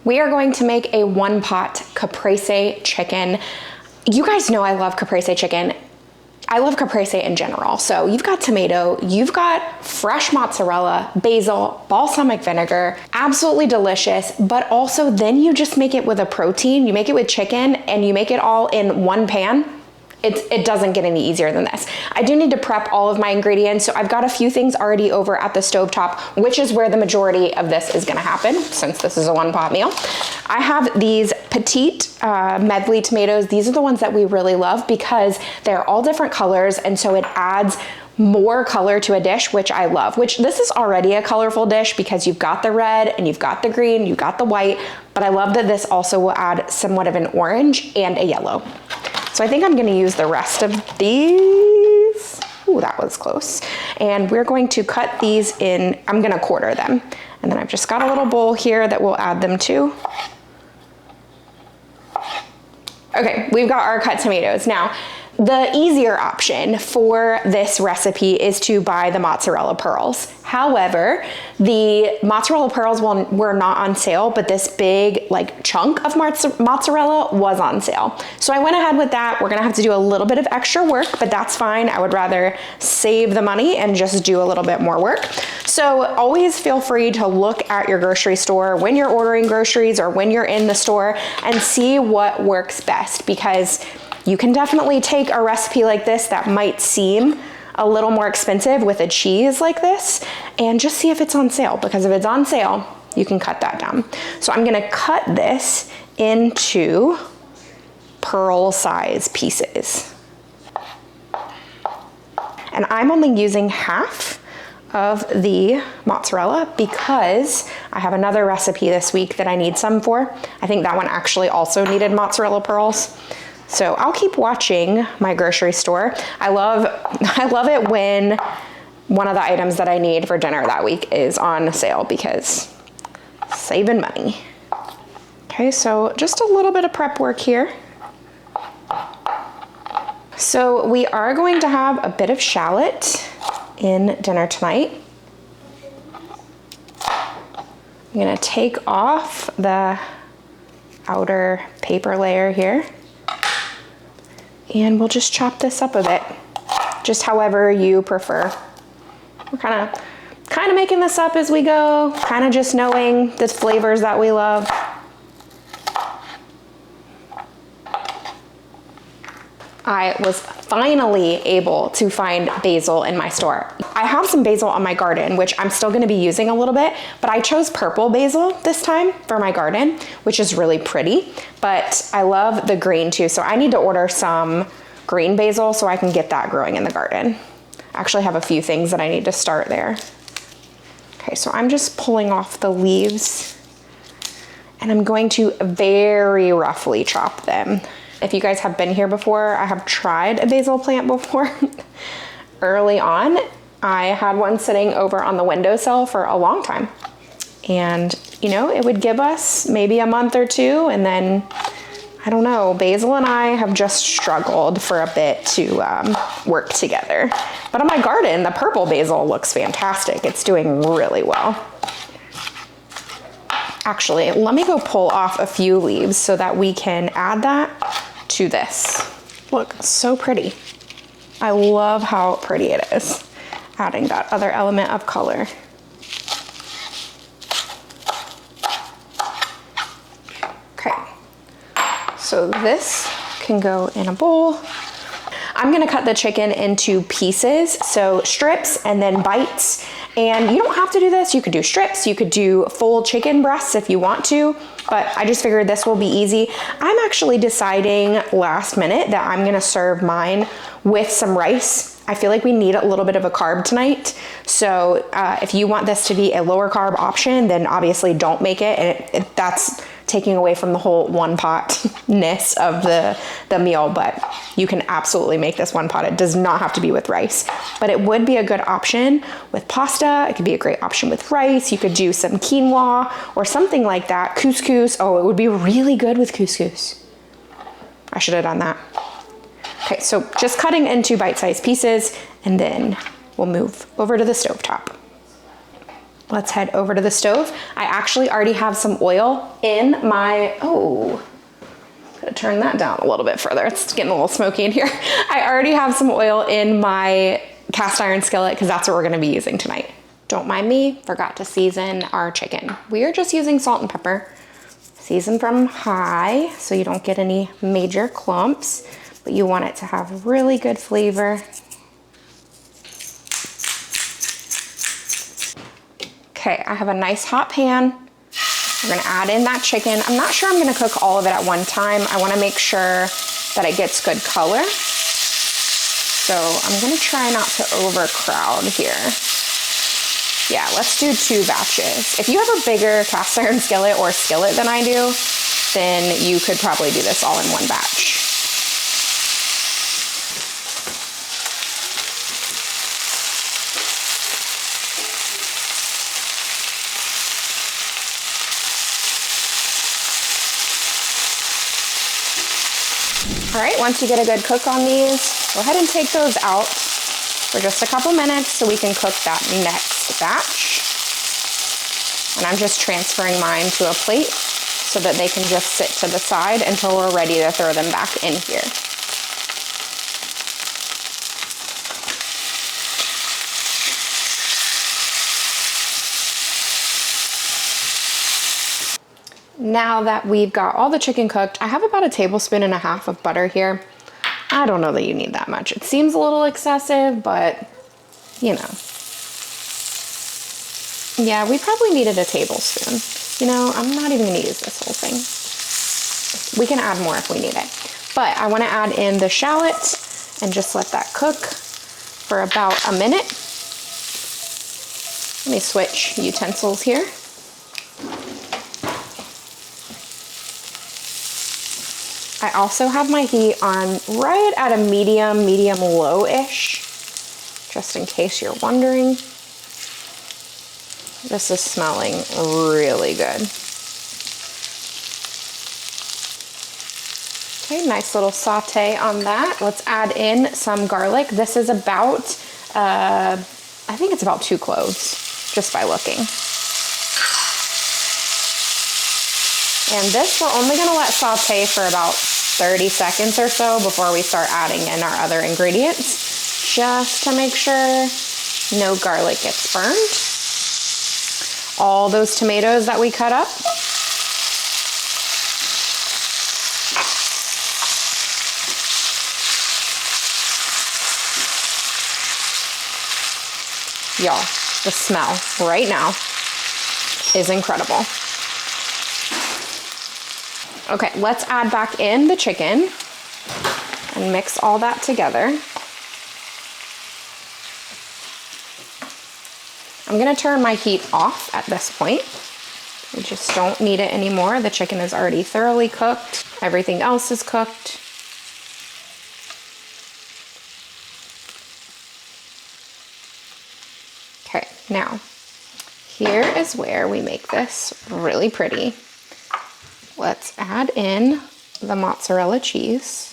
We are going to make a one pot caprese chicken. You guys know I love caprese chicken. I love caprese in general. So you've got tomato, you've got fresh mozzarella, basil, balsamic vinegar, absolutely delicious, but also then you just make it with a protein, you make it with chicken and you make it all in one pan. It doesn't get any easier than this. I do need to prep all of my ingredients, so I've got a few things already over at the stovetop, which is where the majority of this is gonna happen, since this is a one pot meal. I have these petite medley tomatoes. These are the ones that we really love because they're all different colors, and so it adds more color to a dish, which I love, which this is already a colorful dish because you've got the red and you've got the green, you've got the white, but I love that this also will add somewhat of an orange and a yellow. So I think I'm gonna use the rest of these. Ooh, that was close. And we're going to cut these in, I'm gonna quarter them. And then I've just got a little bowl here that we'll add them to. Okay, we've got our cut tomatoes. Now, the easier option for this recipe is to buy the mozzarella pearls. However, the mozzarella pearls were not on sale, but this big like chunk of mozzarella was on sale. So I went ahead with that. We're gonna have to do a little bit of extra work, but that's fine. I would rather save the money and just do a little bit more work. So always feel free to look at your grocery store when you're ordering groceries or when you're in the store and see what works best, because you can definitely take a recipe like this that might seem a little more expensive with a cheese like this and just see if it's on sale, because if it's on sale, you can cut that down. So I'm gonna cut this into pearl size pieces. And I'm only using half of the mozzarella because I have another recipe this week that I need some for. I think that one actually also needed mozzarella pearls. So I'll keep watching my grocery store. I love it when one of the items that I need for dinner that week is on sale because saving money. Okay, so just a little bit of prep work here. So we are going to have a bit of shallot in dinner tonight. I'm gonna take off the outer paper layer here. And we'll just chop this up a bit, just however you prefer. We're kind of making this up as we go, kind of just knowing the flavors that we love. I was finally able to find basil in my store. I have some basil on my garden, which I'm still gonna be using a little bit, but I chose purple basil this time for my garden, which is really pretty, but I love the green too. So I need to order some green basil so I can get that growing in the garden. I actually have a few things that I need to start there. Okay, so I'm just pulling off the leaves and I'm going to very roughly chop them. If you guys have been here before, I have tried a basil plant before. Early on, I had one sitting over on the windowsill for a long time. And you know, it would give us maybe a month or two, and then, I don't know, Basil and I have just struggled for a bit to work together. But on my garden, the purple basil looks fantastic. It's doing really well. Actually, let me go pull off a few leaves so that we can add that to this. Look, so pretty. I love how pretty it is, adding that other element of color. Okay, so this can go in a bowl. I'm gonna cut the chicken into pieces, so strips and then bites. And you don't have to do this. You could do strips, you could do full chicken breasts if you want to, but I just figured this will be easy. I'm actually deciding last minute that I'm gonna serve mine with some rice. I feel like we need a little bit of a carb tonight. So if you want this to be a lower carb option, then obviously don't make it. And that's taking away from the whole one pot-ness of the meal, but you can absolutely make this one pot. It does not have to be with rice, but it would be a good option with pasta. It could be a great option with rice. You could do some quinoa or something like that. Couscous, oh, it would be really good with couscous. I should have done that. Okay, so just cutting into bite-sized pieces, and then we'll move over to the stovetop. Let's head over to the stove. I actually already have some oil in my, gotta turn that down a little bit further. It's getting a little smoky in here. I already have some oil in my cast iron skillet because that's what we're gonna be using tonight. Don't mind me, forgot to season our chicken. We are just using salt and pepper. Season from high so you don't get any major clumps, but you want it to have really good flavor. Okay, I have a nice hot pan. We're gonna add in that chicken. I'm not sure I'm gonna cook all of it at one time. I wanna make sure that it gets good color. So I'm gonna try not to overcrowd here. Yeah, let's do 2 batches. If you have a bigger cast iron skillet or skillet than I do, then you could probably do this all in one batch. All right, once you get a good cook on these, go ahead and take those out for just a couple minutes so we can cook that next batch. And I'm just transferring mine to a plate so that they can just sit to the side until we're ready to throw them back in here. Now that we've got all the chicken cooked, I have about 1.5 tablespoons of butter here. I don't know that you need that much. It seems a little excessive, but you know. Yeah, we probably needed 1 tablespoon. You know, I'm not even gonna use this whole thing. We can add more if we need it. But I wanna add in the shallot and just let that cook for about a minute. Let me switch utensils here. I also have my heat on right at a medium low-ish, just in case you're wondering. This is smelling really good. Okay, nice little saute on that. Let's add in some garlic. This is about, I think it's about 2 cloves, just by looking. And this we're only gonna let saute for about 30 seconds or so before we start adding in our other ingredients, just to make sure no garlic gets burned. All those tomatoes that we cut up. Y'all, the smell right now is incredible. Okay, let's add back in the chicken and mix all that together. I'm gonna turn my heat off at this point. We just don't need it anymore. The chicken is already thoroughly cooked. Everything else is cooked. Okay, now, here is where we make this really pretty. Let's add in the mozzarella cheese.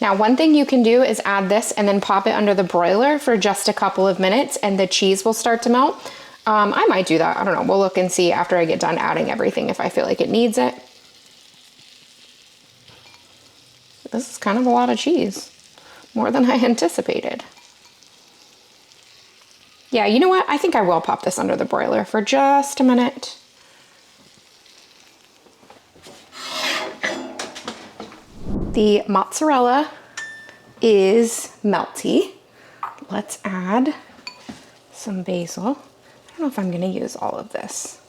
Now, one thing you can do is add this and then pop it under the broiler for just a couple of minutes and the cheese will start to melt. I might do that, I don't know. We'll look and see after I get done adding everything if I feel like it needs it. This is kind of a lot of cheese, more than I anticipated. Yeah, you know what? I think I will pop this under the broiler for just a minute. The mozzarella is melty. Let's add some basil. I don't know if I'm gonna use all of this.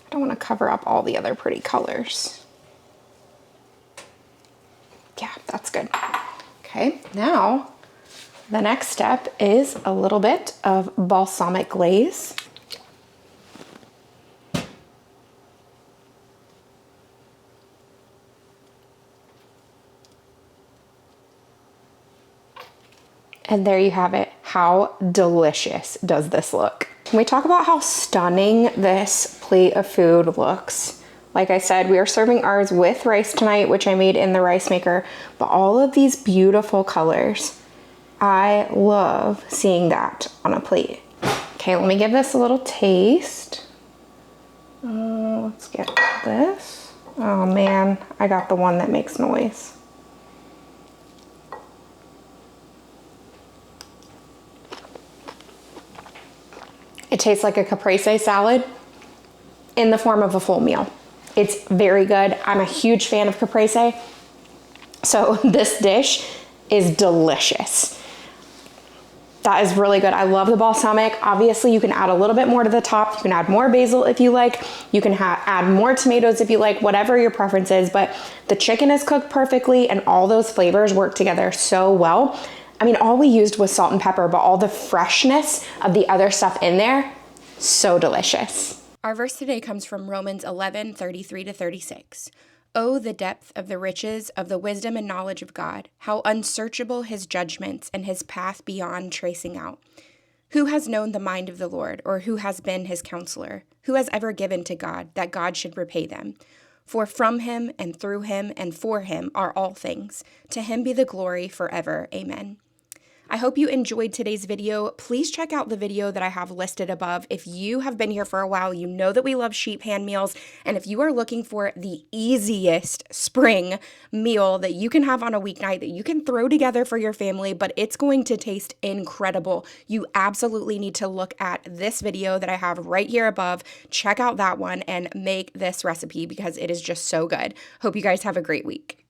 I don't wanna cover up all the other pretty colors. Yeah, that's good. Okay, now the next step is a little bit of balsamic glaze. And there you have it. How delicious does this look? Can we talk about how stunning this plate of food looks Like I said, we are serving ours with rice tonight, which I made in the rice maker, but all of these beautiful colors. I love seeing that on a plate. Okay, let me give this a little taste. Let's get this. Oh man, I got the one that makes noise. It tastes like a caprese salad in the form of a full meal. It's very good. I'm a huge fan of caprese, so this dish is delicious. That is really good. I love the balsamic. Obviously, you can add a little bit more to the top. You can add more basil if you like. You can add more tomatoes if you like, whatever your preference is, but the chicken is cooked perfectly and all those flavors work together so well. I mean, all we used was salt and pepper, but all the freshness of the other stuff in there, so delicious. Our verse today comes from Romans 11:33-36. Oh, the depth of the riches of the wisdom and knowledge of God, how unsearchable his judgments and his path beyond tracing out. Who has known the mind of the Lord, or who has been his counselor? Who has ever given to God, that God should repay them? For from him and through him and for him are all things. To him be the glory forever. Amen. I hope you enjoyed today's video. Please check out the video that I have listed above. If you have been here for a while, you know that we love sheet pan meals. And if you are looking for the easiest spring meal that you can have on a weeknight, that you can throw together for your family, but it's going to taste incredible, you absolutely need to look at this video that I have right here above. Check out that one and make this recipe because it is just so good. Hope you guys have a great week.